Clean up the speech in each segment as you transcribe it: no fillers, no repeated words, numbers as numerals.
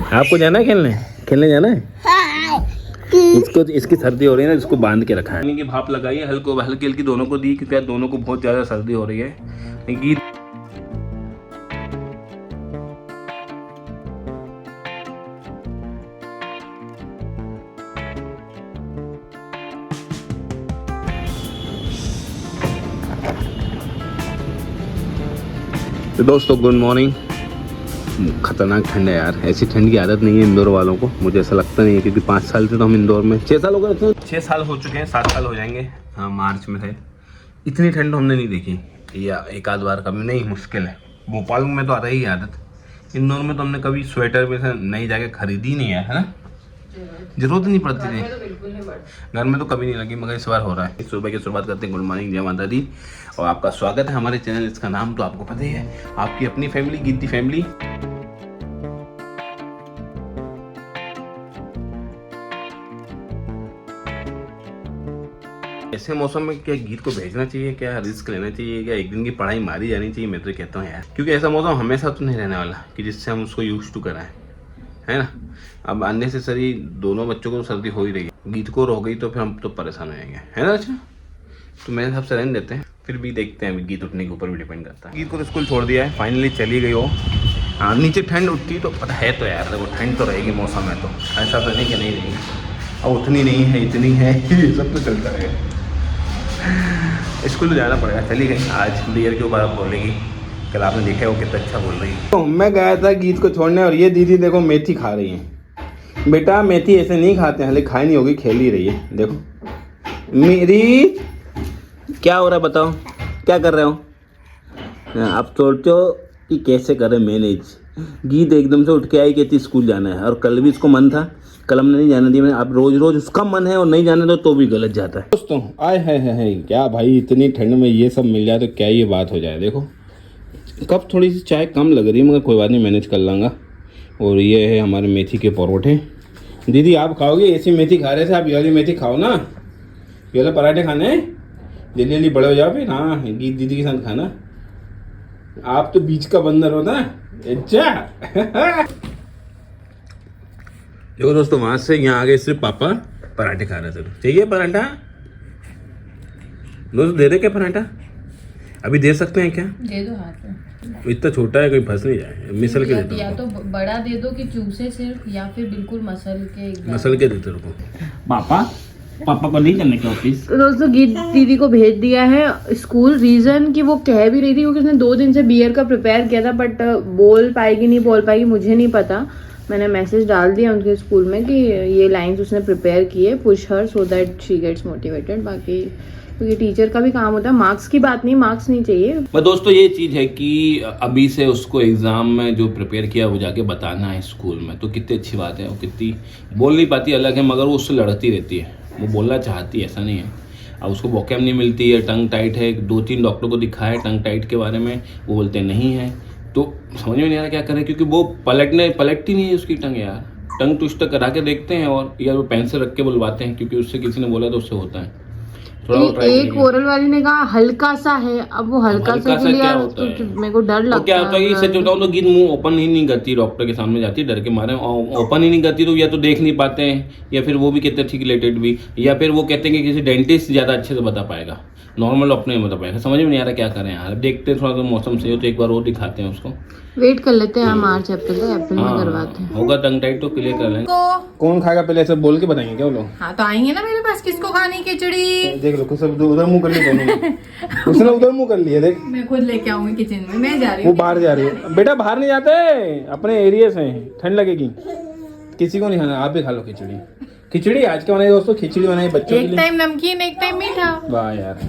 आपको जाना है खेलने जाना है? इसको इसकी सर्दी हो रही है ना, इसको बांध के रखा है। पानी की भाप लगाई है, हल्की हल्की दोनों को दी, क्योंकि दोनों को बहुत ज़्यादा सर्दी हो रही है। तो दोस्तों गुड मॉर्निंग। खतरनाक ठंड है यार, ऐसी ठंड की आदत नहीं है इंदौर वालों को, मुझे ऐसा लगता नहीं है, क्योंकि 5 साल से तो हम इंदौर में 6 साल हो गए, 6 साल हो चुके हैं, 7 साल हो जाएंगे। हाँ मार्च में थे। इतनी ठंड हमने नहीं देखी, या एक आध बार कभी नहीं, मुश्किल है। भोपाल में तो आ रही है आदत, इंदौर में तो हमने कभी स्वेटर में से नई जाके खरीदी नहीं है ना, जरूरत नहीं पड़ती थी। घर में तो कभी नहीं लगी, मगर इस बार हो रहा है। इस सुबह की शुरुआत करते हैं। गुड मॉर्निंग, जय माता दी, और आपका स्वागत है हमारे चैनल। इसका नाम तो आपको पता ही है, आपकी अपनी फैमिली गिद्दी फैमिली। ऐसे मौसम में क्या गीत को भेजना चाहिए, क्या रिस्क लेना चाहिए, क्या एक दिन की पढ़ाई मारी जानी चाहिए? मैं तो कहता हूँ यार, क्योंकि ऐसा मौसम हमेशा तो नहीं रहने वाला कि जिससे हम उसको यूज टू कराएं, है ना। अब अननेसेसरी दोनों बच्चों को सर्दी हो ही रही है, गीत को हो गई तो फिर हम तो परेशान हो जाएंगे, है ना। अच्छा तो मेरे हिसाब से रहने देते हैं, फिर भी देखते हैं। अभी गीत उठने के ऊपर भी डिपेंड करता है। गीत को तो स्कूल छोड़ दिया है, फाइनली चली गई हो। हाँ नीचे ठंड उठती तो पता है, तो यार देखो ठंड तो रहेगी, मौसम है तो ऐसा तो नहीं कि नहीं रहेगी। अब उतनी नहीं है, इतनी है, ये सब तो चलता रहेगा। स्कूल तो जाना पड़ेगा, चली गई। आज बियर के ऊपर आप बोलेगी, कल आपने देखा है वो कितना अच्छा बोल रही है। तो मैं गया था गीत को छोड़ने, और ये दीदी देखो मेथी खा रही है। बेटा मेथी ऐसे नहीं खाते हैं, हाले खाई नहीं होगी, खेल ही रही है। देखो मेरी क्या हो रहा है, बताओ क्या कर रहे हो आप? सोचो कि कैसे करें मैनेज। गीत एकदम से उठ के आई, कहती स्कूल जाना है, और कल भी इसको मन था, कल हमने नहीं जाने दिया। मैंने अब रोज रोज उसका मन है और नहीं जाने दो तो भी गलत जाता है। दोस्तों आए है क्या भाई, इतनी ठंड में ये सब मिल जाए तो क्या ये बात हो जाए। देखो कब थोड़ी सी चाय कम लग रही है, मगर कोई बात नहीं, मैनेज कर लूँगा। और ये है हमारे मेथी के परोठे। दीदी आप खाओगे? ऐसी मेथी खा रहे थे आप, ये वाली मेथी खाओ ना, ये वाले पराठे खाने जल्दी जल्दी बड़े हो जाओ फिर। हाँ गीत दीदी के साथ खाना, आप तो बीच का बंदर हो ना। अच्छा देखो दोस्तों, वहां से यहाँ आगे सिर्फ पापा पराठे खा रहे थे। चाहिए पराठा दोस्तों? दे दे क्या पराठा? अभी दे सकते हैं क्या? दे दो हाथ में। इतना छोटा है, कोई फंस नहीं जाए, मिसल के देता हूँ। या तो बड़ा दे दो कि चूसे सिर्फ, या फिर बिल्कुल मसल के देते रहो। पापा को नहीं जाने के ऑफिस। दोस्तों गीत दीदी को भेज दिया है स्कूल। रीजन कि वो कह भी रही थी, क्योंकि उसने 2 दिन से बीयर का प्रिपेयर किया था, बट बोल पाएगी नहीं बोल पाएगी मुझे नहीं पता। मैंने मैसेज डाल दिया उनके स्कूल में कि ये लाइंस उसने प्रिपेयर की है, push her so that she gets motivated. बाकी तो ये टीचर का भी काम होता है, मार्क्स की बात नहीं, मार्क्स नहीं चाहिए। पर दोस्तों ये चीज़ है कि अभी से उसको एग्ज़ाम में जो प्रिपेयर किया वो जाके बताना है स्कूल में, तो कितनी अच्छी बात है। वो कितनी बोल नहीं पाती अलग है, मगर वो उससे लड़ती रहती है, वो बोलना चाहती है, ऐसा नहीं है। अब उसको वोकैब नहीं मिलती है, टंग टाइट है। 2-3 डॉक्टर को दिखाया है टंग टाइट के बारे में, वो बोलते नहीं है, तो समझ में नहीं आ रहा क्या करें, क्योंकि वो पलटती नहीं है उसकी टंग यार। टंग ट्विस्ट करा के देखते हैं, और या वो पेंसिल रख के बुलवाते हैं, क्योंकि उससे किसी ने बोला तो उससे होता है। एक ओरल वाली ने कहा हल्का सा है, अब वो हल्का सा के लिए मेरे को डर लगता है। क्या होता है, सच बताऊं तो गीत मुंह ओपन ही नहीं करती, डॉक्टर के सामने जाती है डर के मारे, ओपन ही नहीं करती, तो या तो देख नहीं पाते हैं, या फिर वो भी कहते हैं ठीक रिलेटेड भी, या फिर वो कहते हैं कि किसी डेंटिस्ट ज्यादा अच्छे से बता पाएगा, नॉर्मल डॉक्टर नहीं बता पाएगा। समझ में नहीं आ रहा क्या करें यार। देखते हैं थोड़ा सा मौसम से हो तो एक बार और दिखाते हैं उसको, वेट कर लेते हैं मार्च अप्रैल में करवाते हैं। होगा टंग टाइट तो क्लियर कर लेंगे। कौन खाएगा पहले ऐसे बोल के बताएंगे क्या वो लोग? हाँ तो आएंगे ना मेरे पास, किसको खानी खिचड़ी? देख लो कुछ उधर मुंह कर लिया दोनों। उसने उधर मुंह कर लिया, देख। मैं खुद लेके आऊंगी किचन में, मैं जा रही हूँ। वो बाहर जा रही है। बेटा बाहर नहीं जाते, अपने एरिया से, ठंड लगेगी। किसी को नहीं खाना, आप भी खा लो खिचड़ी। खिचड़ी आज क्या बनाई दोस्तों? खिचड़ी बनाई बच्चों के लिए, एक टाइम नमकीन एक टाइम मीठा। वाह यार,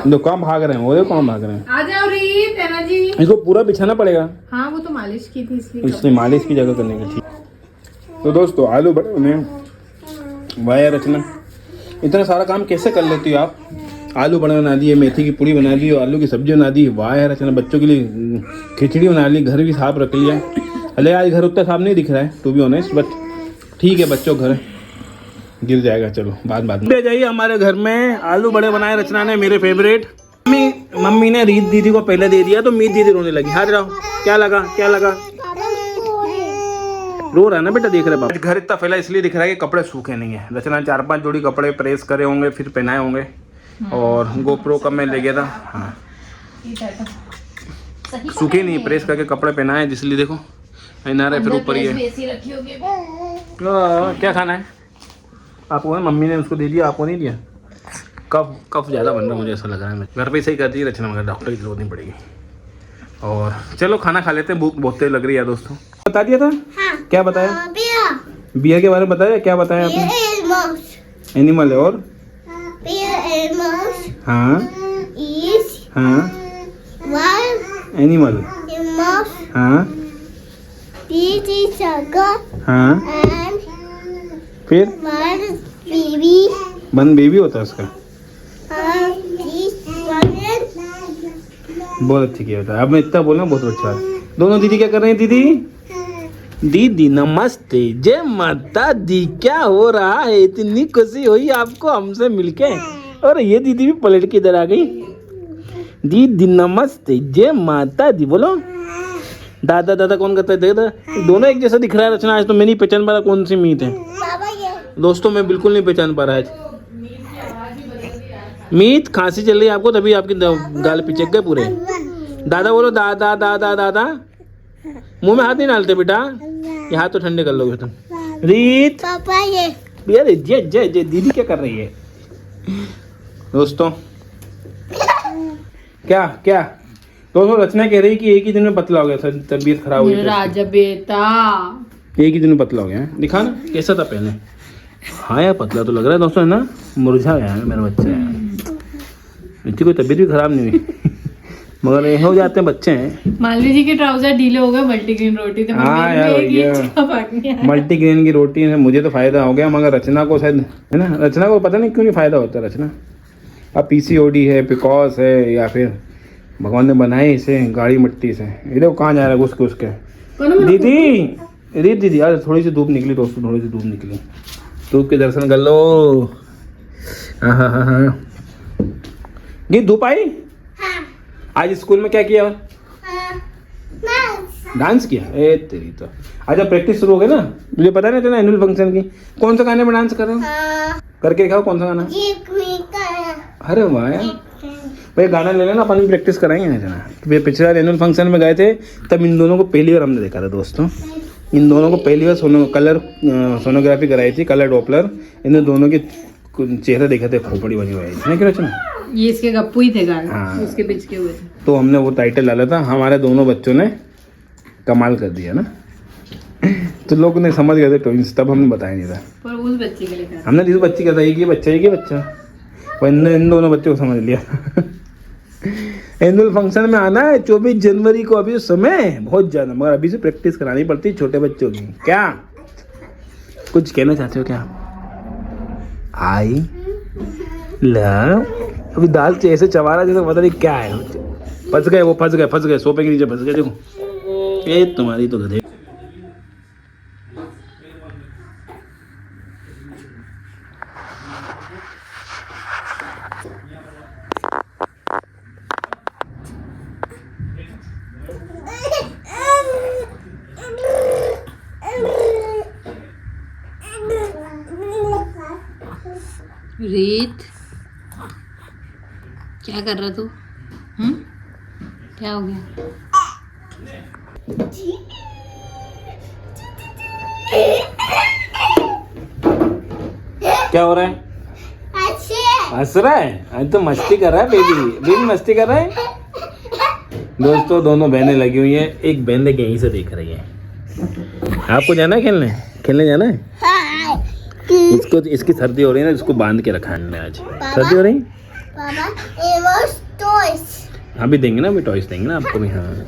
दो काम भाग रहे हैं, वो देखो काम भाग रहे हैं। आ जाओ रीत, एनर्जी। इसको पूरा बिछाना पड़ेगा। हाँ वो तो मालिश की थी इसलिए मालिश की जगह करने की। ठीक तो दोस्तों आलू बड़े बने, वाह रचना इतना सारा काम कैसे कर लेती हो आप? आलू बड़े बना दिए, मेथी की पूड़ी बना दी, आलू की सब्जी बना दी, वाह रचना। बच्चों के लिए खिचड़ी बना ली, घर भी साफ रख लिया। अरे आज घर उतना साफ नहीं दिख रहा है टू बी ऑनेस्ट, बट ठीक है, बच्चों घर गिर जाएगा। चलो बाद में ले जाइए। हमारे घर में आलू बड़े बनाए रचना ने, मेरे फेवरेट। मम्मी ने रीत दीदी को पहले दे दिया तो मीत दीदी रोने लगी। हाथ रहो, क्या लगा रो रहा है ना बेटा, देख रहे बाबा। घर इतना फैला इसलिए दिख रहा है कि कपड़े सूखे नहीं है। रचना 4-5 जोड़ी कपड़े प्रेस करे होंगे, फिर पहनाए होंगे। और गोप्रो का मैं ले गया था, हाँ सूखे नहीं, प्रेस करके कपड़े पहनाए, इसलिए देखो पहना रहे। फिर ऊपर ये क्या खाना है आपको? मम्मी ने उसको दे दिया, आपको नहीं दिया? कफ ज़्यादा बन रहा है मुझे ऐसा लग रहा है। घर पे सही करती है रचना, मगर डॉक्टर की जरूरत नहीं पड़ेगी। और चलो खाना खा लेते हैं, भूख बहुत तेज लग रही है दोस्तों। बता दिया था? हाँ। क्या बताया? बियर के बारे में बताया? क्या बताया आपने? एनिमल है और हाँ हाँ एनिमल हाँ हाँ फिर वन बेबी होता है उसका। बहुत अच्छी किया होता है। अब मैं इतना बोलना बहुत अच्छा है। दोनों दीदी क्या कर रही हैं? दीदी नमस्ते, जय माता दी। क्या हो रहा है? इतनी खुशी हुई आपको हमसे मिलके। और ये दीदी भी पलट के इधर आ गई। दीदी नमस्ते, जय माता दी बोलो। दादा दादा कौन करता है? दादा दोनों एक जैसा दिख रहा है रचना। आज तो मैं नहीं पहचान पा रहा कौन सी मीत है दोस्तों, मैं बिल्कुल नहीं पहचान पा रहा आज। मीत खांसी चल रही है आपको, तभी आपकी गाल पिचक गए पूरे। दादा बोलो, दादा दादा दादा। मुंह में हाथ नहीं डालते बेटा, ये हाथ तो ठंडे कर लोगे तुम। रीत पापा ये जय जय जय। दीदी क्या कर रही है दोस्तों? क्या क्या दोस्तों? रचना कह रही कि एक ही दिन में पतला हो गया, तबीयत खराब हुई राजा बेटा। एक ही दिन में पतला हो गया। दिखा ना कैसा था पहले। हाँ यार पतला तो लग रहा है दोस्तों, है ना? मुरझा गया है मेरा बच्चा है। इतनी कोई तबीयत भी खराब नहीं हुई मगर ये हो जाते हैं बच्चे हैं। मालवी जी के ट्राउजर ढीले हो गए मल्टीग्रेन रोटी। हाँ यार मल्टीग्रेन की रोटी से मुझे तो फायदा हो गया, मगर रचना को शायद, है ना? रचना को पता नहीं क्यों नहीं फायदा होता। रचना अब पीसीओडी है, पिकॉस है, या फिर भगवान ने बनाए इसे गाड़ी मट्टी से। ये देखो कहाँ जा रहा है घुस घुस के। दीदी रीत दीदी यार थोड़ी सी धूप निकली दोस्तों, थोड़ी सी धूप निकली। धूप के दर्शन कर लो। हाँ हाँ हाँ हाँ ये धूप आई। हाँ। आज स्कूल में क्या किया? हाँ। डांस किया। ए तेरी तो आज प्रैक्टिस शुरू हो गई ना। मुझे पता नहीं था एनुअल फंक्शन की। कौन सा गाने में डांस कर रहे हो? हाँ। करके दिखाओ कौन सा गाना। अरे वाह यार भाई, गाना ले लेना, अपन भी प्रैक्टिस कराएंगे ना। पिछले बार एनुअल फंक्शन में गए थे, तब इन दोनों को पहली बार हमने देखा था दोस्तों। इन दोनों को पहली बार सोनोग्राफी कराई थी, कलर डॉपलर। इन दोनों के चेहरे देखे थे, खोपड़ी बनी हुई है। क्या रचना? ये इसके गप्पू ही थे गाने। हाँ। उसके बीच के हुए थे। तो हमने वो टाइटल डाला था। हमारे दोनों बच्चों ने कमाल कर दिया ना। तो लोग ने समझ गए थे ट्विंस, तब हमने बताया नहीं था। पर उस बच्चे के लिए हमने जिस बच्चे का था, एक ही बच्चा और इन दोनों बच्चों को समझ लिया। एनुअल फंक्शन में आना है 24 जनवरी को। अभी समय बहुत ज़्यादा, मगर अभी से प्रैक्टिस करानी पड़ती है छोटे बच्चों की। क्या कुछ कहना चाहते हो क्या? I love. अभी दाल ऐसे चबा रहा जैसे पता नहीं क्या है। फंस गए सोफे के नीचे फंस गए। देखो ये तुम्हारी तो गधे। रीत क्या कर रहा तू? क्या हो गया? क्या हो रहा है? हंस रहा है? आज तो मस्ती कर रहा है बेबी मस्ती कर रहा है दोस्तों। दोनों बहनें लगी हुई हैं। एक बहन देख यहीं से देख रही है। आपको जाना है खेलने जाना है? इसको इसकी सर्दी हो रही है ना, इसको बांध के रखा है आज। सर्दी हो रही अभी देंगे ना, अभी टॉयज देंगे ना आपको भी। हाँ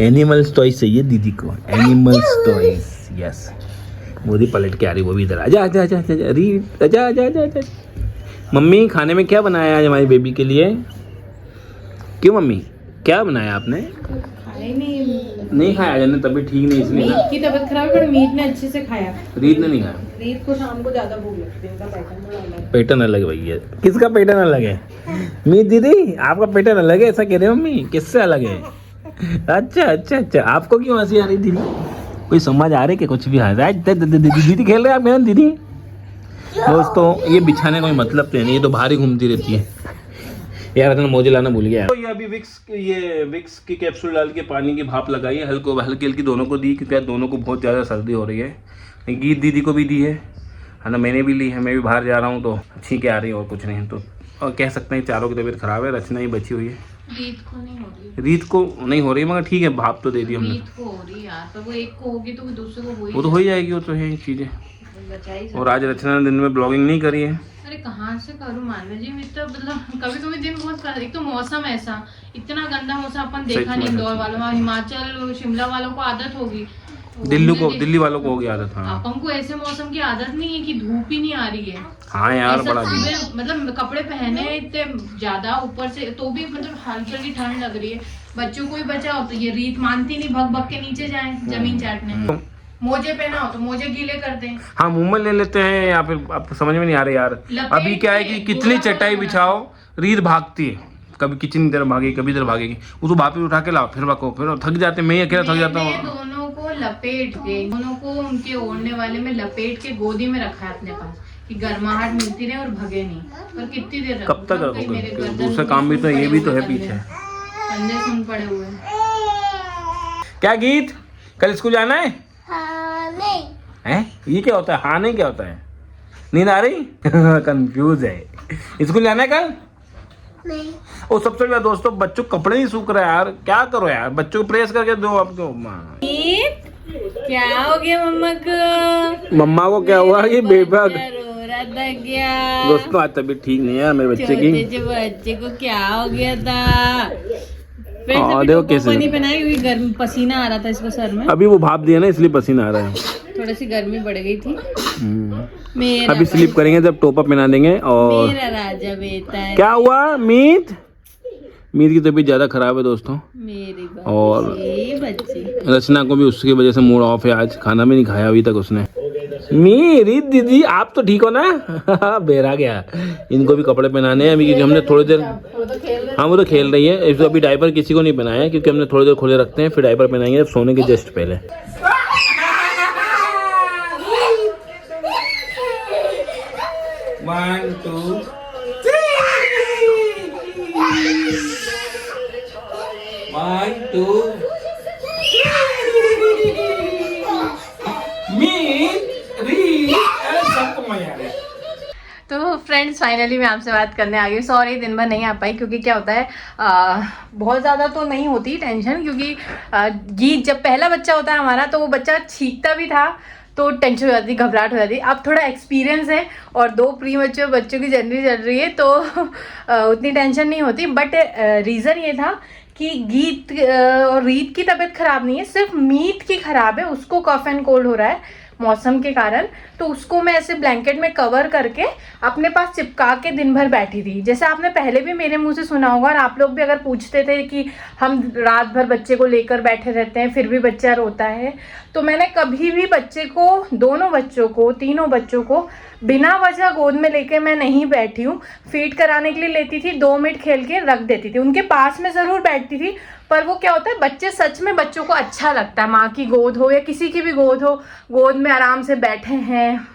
एनिमल्स टॉयज चाहिए दीदी को। Animals toys yes. मोदी पलट के आ रही, वो भी इधर। आजा आजा आजा आजा आजा आजा आजा आजा। मम्मी खाने में क्या बनाया आज हमारी बेबी के लिए? क्यों मम्मी क्या बनाया आपने? नहीं खाया जाने, तबीयत ठीक नहीं इसलिए। मीत की तबीयत खराब है, पर मीत ने अच्छे से खाया। रीत ने नहीं खाया। रीत को शाम को ज्यादा भूख लगती है, उनका पैटर्न अलग भैया। किसका पैटर्न अलग है? मीत दीदी आपका पैटर्न अलग है, ऐसा कह रहे हो मम्मी? किससे अलग है? अच्छा अच्छा अच्छा, आपको क्यों हंसी आ रही दीदी? कोई समझ आ रही कि कुछ भी आ रहा है? दीदी खेल रहे हैं आप मेरा दीदी। दोस्तों ये बिछाने का कोई मतलब तो नहीं, ये तो बाहर ही घूमती रहती है यार। मोजे लाना भूल गया। तो ये अभी विक्स की कैप्सूल डाल के पानी की भाप लगाई है, हल्की हल्की दोनों को दी, क्योंकि दोनों को बहुत ज़्यादा सर्दी हो रही है। गीत दीदी को भी दी है ना, मैंने भी ली है। मैं भी बाहर जा रहा हूँ तो छींकें आ रही है और कुछ नहीं। तो और कह सकते हैं चारों की तबीयत खराब है, रचना ही बची हुई है। रीत को नहीं हो रही मगर ठीक है, भाप तो दे दी हमने। रीत को हो रही यार, तो वो एक को होगी तो दूसरे को वो तो हो ही जाएगी, वो तो है चीज़ें। और आज रचना ने दिन में ब्लॉगिंग नहीं करी है। अरे कहाँ से करूँ मानव जी, मतलब कभी दिन बहुत, एक तो मौसम ऐसा इतना गंदा मौसम अपन देखा नहीं इंदौर वालों, हिमाचल शिमला वालों को आदत होगी, दिल्ली वालों को हो गया आदत। हाँ, अपन को ऐसे मौसम की आदत नहीं है कि धूप ही नहीं आ रही है। हाँ यार बड़ा मतलब कपड़े पहने इतने ज्यादा ऊपर से, तो भी मतलब हल्की हल्की ठंड लग रही है। बच्चों को भी बचाओ तो ये रीत मानती नहीं, भग भग के नीचे जाए जमीन चाटने। मोजे पहना हो तो मोजे गीले कर दें। हाँ, मुंह में ले लेते हैं या फिर आपको समझ में नहीं आ रहा यार। अभी क्या है कि कितनी चटाई बिछाओ, रीत भागती है, कभी किचन की तरफ भागेगी, कभी इधर भागेगी। उसको भापी उठा के लाओ, फिर रखो, फिर थक जाते। मैं अकेला थक जाता हूँ। दोनों को लपेट के, दोनों को उनके ओढ़ने वाले में लपेट के गोदी में रखा है अपने पास कि गर्माहट मिलती रहे और भगे नहीं। पर कितनी देर कब तक रखोगे? दूसरा काम भी तो, ये भी तो है पीछे, कंधे सुन पड़े हुए। क्या गीत, कल स्कूल जाना है? हाँ नहीं है। ये क्या होता है? हाँ नहीं क्या होता है? नींद आ रही? कंफ्यूज है। स्कूल जाना है कल? नहीं। ओ सबसे बड़ा दोस्तों, बच्चों कपड़े नहीं सूख रहे यार, क्या करो यार, बच्चों को प्रेस करके दो आपको। क्या हो गया मम्मा को? मम्मा को क्या हुआ? ये बेबक दोस्तों, आज तबीयत ठीक नहीं है मेरे बच्चे की। बच्चे को क्या हो गया था? देखो कैसे नहीं पहना क्योंकि गर्मी, पसीना आ रहा था इसको सर में। अभी वो भाप दिया ना, इसलिए पसीना आ रहा है। थोड़ी सी गर्मी बढ़ गई थी। अभी स्लीप करेंगे जब टोपा पहना देंगे। और मेरा राजा बेटा क्या हुआ? मीत की तबीयत ज्यादा खराब है दोस्तों मेरी। और बच्ची रचना को भी उसकी वजह से मूड ऑफ है, आज खाना भी नहीं खाया अभी तक उसने। मेरी दीदी आप तो ठीक हो ना? बेरा गया। इनको भी कपड़े पहनाने हैं अभी, क्योंकि हमने थोड़ी देर, हाँ वो तो खेल रही है। इसको अभी डायपर किसी को नहीं पहनाया क्योंकि हमने थोड़ी देर खोले रखते हैं, फिर डायपर पहनाएंगे सोने के जस्ट पहले। One, 2, 1, 2 तो फ्रेंड्स फाइनली मैं आपसे बात करने आ गई। सॉरी दिन भर नहीं आ पाई, क्योंकि क्या होता है बहुत ज़्यादा तो नहीं होती टेंशन, क्योंकि गीत जब पहला बच्चा होता है हमारा तो वो बच्चा छींकता भी था तो टेंशन हो जाती, घबराहट हो जाती। अब थोड़ा एक्सपीरियंस है और 2 प्री मैच्योर बच्चों की जर्नी चल रही है तो उतनी टेंशन नहीं होती। बट रीज़न ये था कि गीत और रीत की तबीयत ख़राब नहीं है, सिर्फ मीत की ख़राब है। उसको कफ एंड कोल्ड हो रहा है मौसम के कारण, तो उसको मैं ऐसे ब्लैंकेट में कवर करके अपने पास चिपका के दिन भर बैठी थी। जैसे आपने पहले भी मेरे मुंह से सुना होगा और आप लोग भी अगर पूछते थे कि हम रात भर बच्चे को लेकर बैठे रहते हैं फिर भी बच्चा रोता है, तो मैंने कभी भी बच्चे को, दोनों बच्चों को, तीनों बच्चों को बिना वजह गोद में लेके मैं नहीं बैठी हूँ। फीड कराने के लिए लेती थी, 2 मिनट खेल के रख देती थी, उनके पास में ज़रूर बैठती थी। पर वो क्या होता है, बच्चे सच में, बच्चों को अच्छा लगता है माँ की गोद हो या किसी की भी गोद हो, गोद में आराम से बैठे हैं,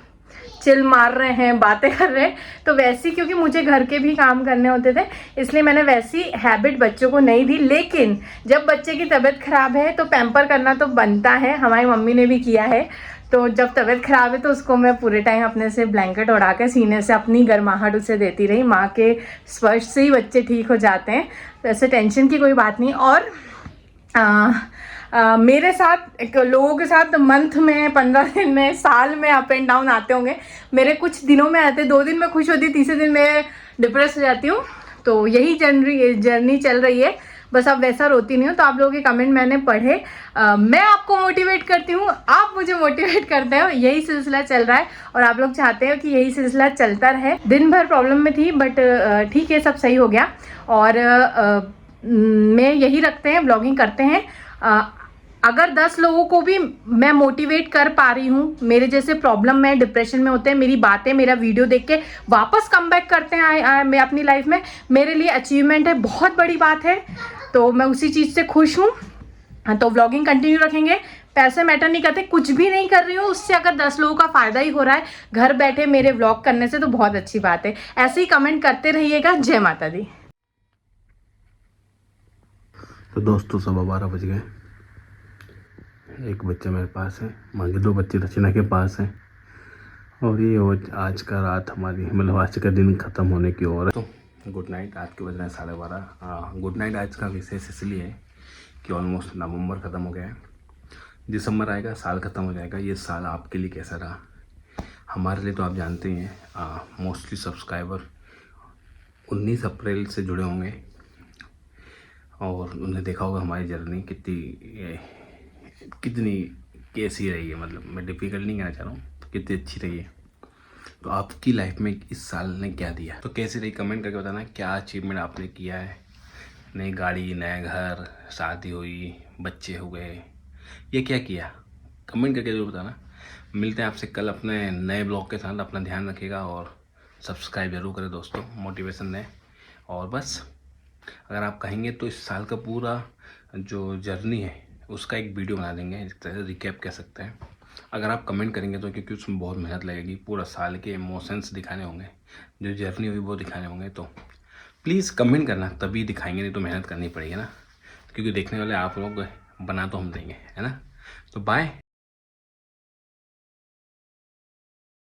चिल मार रहे हैं, बातें कर रहे हैं। तो वैसी, क्योंकि मुझे घर के भी काम करने होते थे इसलिए मैंने वैसी हैबिट बच्चों को नहीं दी। लेकिन जब बच्चे की तबीयत ख़राब है तो पैम्पर करना तो बनता है, हमारी मम्मी ने भी किया है। तो जब तबीयत ख़राब है तो उसको मैं पूरे टाइम अपने से ब्लैंकेट उड़ा के सीने से अपनी गर्माहट उसे देती रही। माँ के स्पर्श से ही बच्चे ठीक हो जाते हैं, तो ऐसे टेंशन की कोई बात नहीं। और मेरे साथ लोगों के साथ मंथ में, 15 दिन में, साल में अप एंड डाउन आते होंगे। मेरे कुछ दिनों में आते, 2 दिन में खुश होती, तीसरे दिन मैं डिप्रेस हो जाती हूँ। तो यही जर्नी चल रही है, बस अब वैसा रोती नहीं हूँ। तो आप लोगों के कमेंट मैंने पढ़े, मैं आपको मोटिवेट करती हूँ, आप मुझे मोटिवेट करते हो, यही सिलसिला चल रहा है और आप लोग चाहते हो कि यही सिलसिला चलता रहे। दिन भर प्रॉब्लम में थी बट ठीक है, सब सही हो गया। और मैं यही रखते हैं, ब्लॉगिंग करते हैं। अगर 10 लोगों को भी मैं मोटिवेट कर पा रही हूँ, मेरे जैसे प्रॉब्लम में, डिप्रेशन में होते हैं, मेरी बातें, मेरा वीडियो देख के वापस कम बैक करते हैं मैं अपनी लाइफ में, मेरे लिए अचीवमेंट है, बहुत बड़ी बात है। तो मैं उसी चीज़ से खुश हूँ। तो व्लॉगिंग कंटिन्यू रखेंगे, पैसे मैटर नहीं करते, कुछ भी नहीं कर रही हूँ उससे अगर 10 लोगों का फ़ायदा ही हो रहा है घर बैठे मेरे व्लॉग करने से, तो बहुत अच्छी बात है। ऐसे ही कमेंट करते रहिएगा। जय माता दी। तो दोस्तों 12:15 बज गए। एक बच्चा मेरे पास है, बाकी 2 बच्चे रचना के पास हैं, और ये आज का रात हमारी, मतलब आज का दिन ख़त्म होने की ओर है। तो गुड नाइट। आज के बज रहे हैं 12:30। गुड नाइट आज का विशेष इसलिए है कि ऑलमोस्ट नवंबर ख़त्म हो गया है, दिसंबर आएगा, साल ख़त्म हो जाएगा। ये साल आपके लिए कैसा रहा? हमारे लिए तो आप जानते ही हैं, मोस्टली सब्सक्राइबर 19 अप्रैल से जुड़े होंगे, और उन्हें देखा होगा हमारी जर्नी कितनी कैसी रही है। मतलब मैं डिफ़िकल्ट नहीं कहना चाह रहा हूँ, कितनी अच्छी रही है। तो आपकी लाइफ में इस साल ने क्या दिया, तो कैसी रही, कमेंट करके बताना। क्या अचीवमेंट आपने किया है? नई गाड़ी, नया घर, शादी हुई, बच्चे हो गए, ये क्या किया? कमेंट करके ज़रूर बताना। मिलते हैं आपसे कल अपने नए ब्लॉग के साथ। अपना ध्यान रखिएगा और सब्सक्राइब जरूर करें दोस्तों, मोटिवेशन दें। और बस अगर आप कहेंगे तो इस साल का पूरा जो जर्नी है उसका एक वीडियो बना देंगे, इस तरह से रिकैप कह सकते हैं। अगर आप कमेंट करेंगे तो, क्योंकि उसमें बहुत मेहनत लगेगी, पूरा साल के इमोशंस दिखाने होंगे, जो जर्नी हुई वो दिखाने होंगे। तो प्लीज़ कमेंट करना, तभी दिखाएंगे, नहीं तो मेहनत करनी पड़ेगी ना, क्योंकि देखने वाले आप लोग, बना तो हम देंगे, है ना। तो बाय।